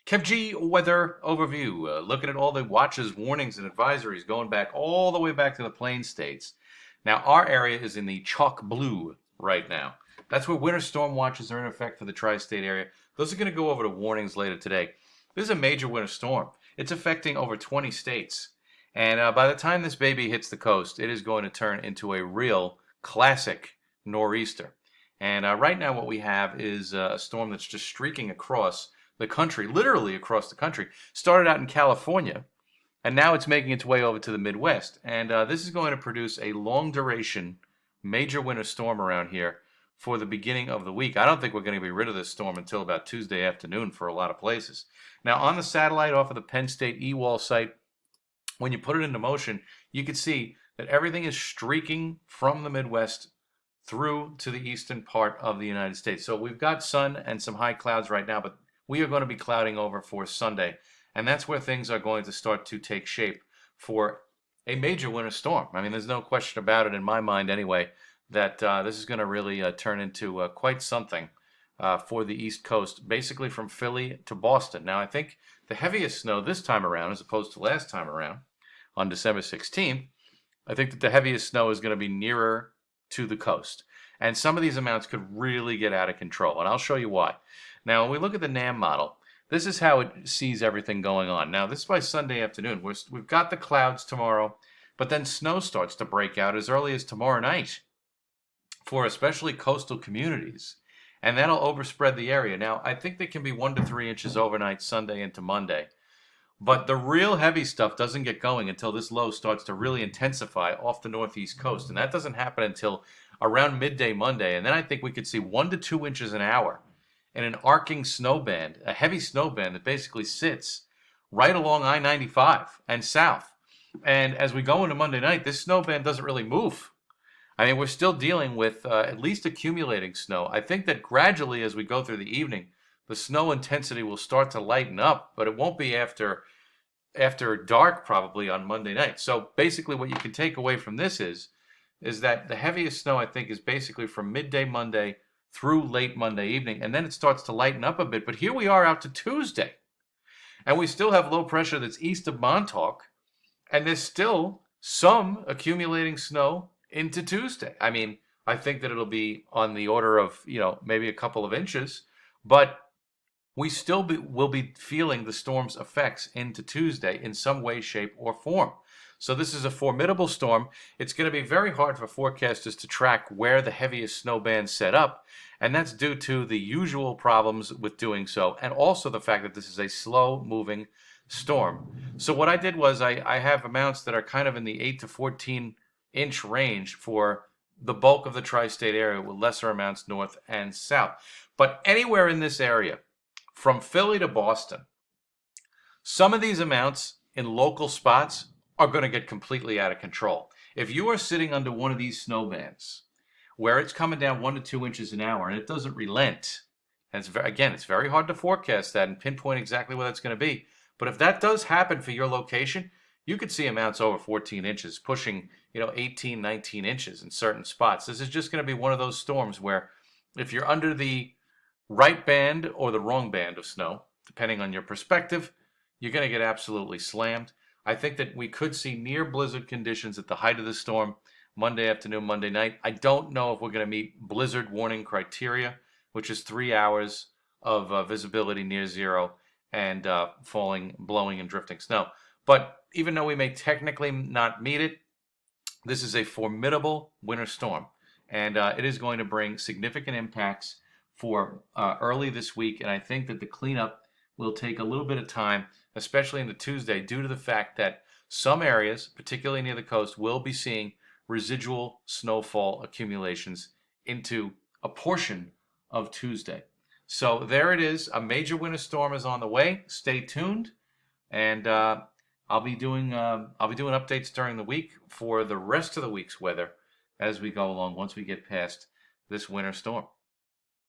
KevG weather overview. Looking at all the watches, warnings, and advisories going back all the way back to the Plain States. Now, our area is in the chalk blue right now. That's where winter storm watches are in effect for the tri-state area. Those are going to go over to warnings later today. This is a major winter storm. It's affecting over 20 states. And by the time this baby hits the coast, it is going to turn into a real classic nor'easter. And right now what we have is a storm that's just streaking across the country, literally across the country. Started out in California, and now it's making its way over to the Midwest. And this is going to produce a long duration major winter storm around here for the beginning of the week. I don't think we're going to be rid of this storm until about Tuesday afternoon for a lot of places. Now, on the satellite off of the Penn State EWAL site, when you put it into motion, you can see that everything is streaking from the Midwest through to the eastern part of the United States. So we've got sun and some high clouds right now, but we are going to be clouding over for Sunday. And that's where things are going to start to take shape for a major winter storm. I mean, there's no question about it in my mind anyway, that this is going to really turn into quite something for the East Coast, basically from Philly to Boston. Now, I think the heaviest snow this time around, as opposed to last time around on December 16th, I think that the heaviest snow is going to be nearer to the coast. And some of these amounts could really get out of control, and I'll show you why. Now, when we look at the NAM model, this is how it sees everything going on. Now, this is by Sunday afternoon. We've got the clouds tomorrow, but then snow starts to break out as early as tomorrow night for especially coastal communities, and that'll overspread the area. Now, I think there can be 1 to 3 inches overnight Sunday into Monday, but the real heavy stuff doesn't get going until this low starts to really intensify off the northeast coast, and that doesn't happen until around midday Monday, and then I think we could see 1 to 2 inches an hour in an arcing snow band, a heavy snow band that basically sits right along I-95 and south. And as we go into Monday night, this snow band doesn't really move. I mean, we're still dealing with at least accumulating snow. I think that gradually as we go through the evening, the snow intensity will start to lighten up, but it won't be after dark probably on Monday night. So basically what you can take away from this is that the heaviest snow, I think, is basically from midday Monday through late Monday evening, and then it starts to lighten up a bit. But here we are out to Tuesday, and we still have low pressure that's east of Montauk, and there's still some accumulating snow into Tuesday. I mean, I think that it'll be on the order of, maybe a couple of inches, but we still will be feeling the storm's effects into Tuesday in some way, shape, or form. So this is a formidable storm. It's going to be very hard for forecasters to track where the heaviest snow bands set up, and that's due to the usual problems with doing so, and also the fact that this is a slow-moving storm. So what I did was I have amounts that are kind of in the 8 to 14 inch range for the bulk of the tri-state area, with lesser amounts north and south. But anywhere in this area, from Philly to Boston, some of these amounts in local spots are going to get completely out of control. If you are sitting under one of these snow bands where it's coming down 1 to 2 inches an hour and it doesn't relent, and it's very hard to forecast that and pinpoint exactly where that's going to be. But if that does happen for your location, you could see amounts over 14 inches, pushing 18, 19 inches in certain spots. This is just going to be one of those storms where if you're under the right band or the wrong band of snow, depending on your perspective, you're going to get absolutely slammed. I think that we could see near blizzard conditions at the height of the storm Monday afternoon, Monday night. I don't know if we're going to meet blizzard warning criteria, which is 3 hours of visibility near zero and blowing and drifting snow. But even though we may technically not meet it, this is a formidable winter storm, and it is going to bring significant impacts for early this week, and I think that the cleanup will take a little bit of time, especially into Tuesday, due to the fact that some areas, particularly near the coast, will be seeing residual snowfall accumulations into a portion of Tuesday. So there it is. A major winter storm is on the way. Stay tuned, and I'll be doing updates during the week for the rest of the week's weather as we go along once we get past this winter storm.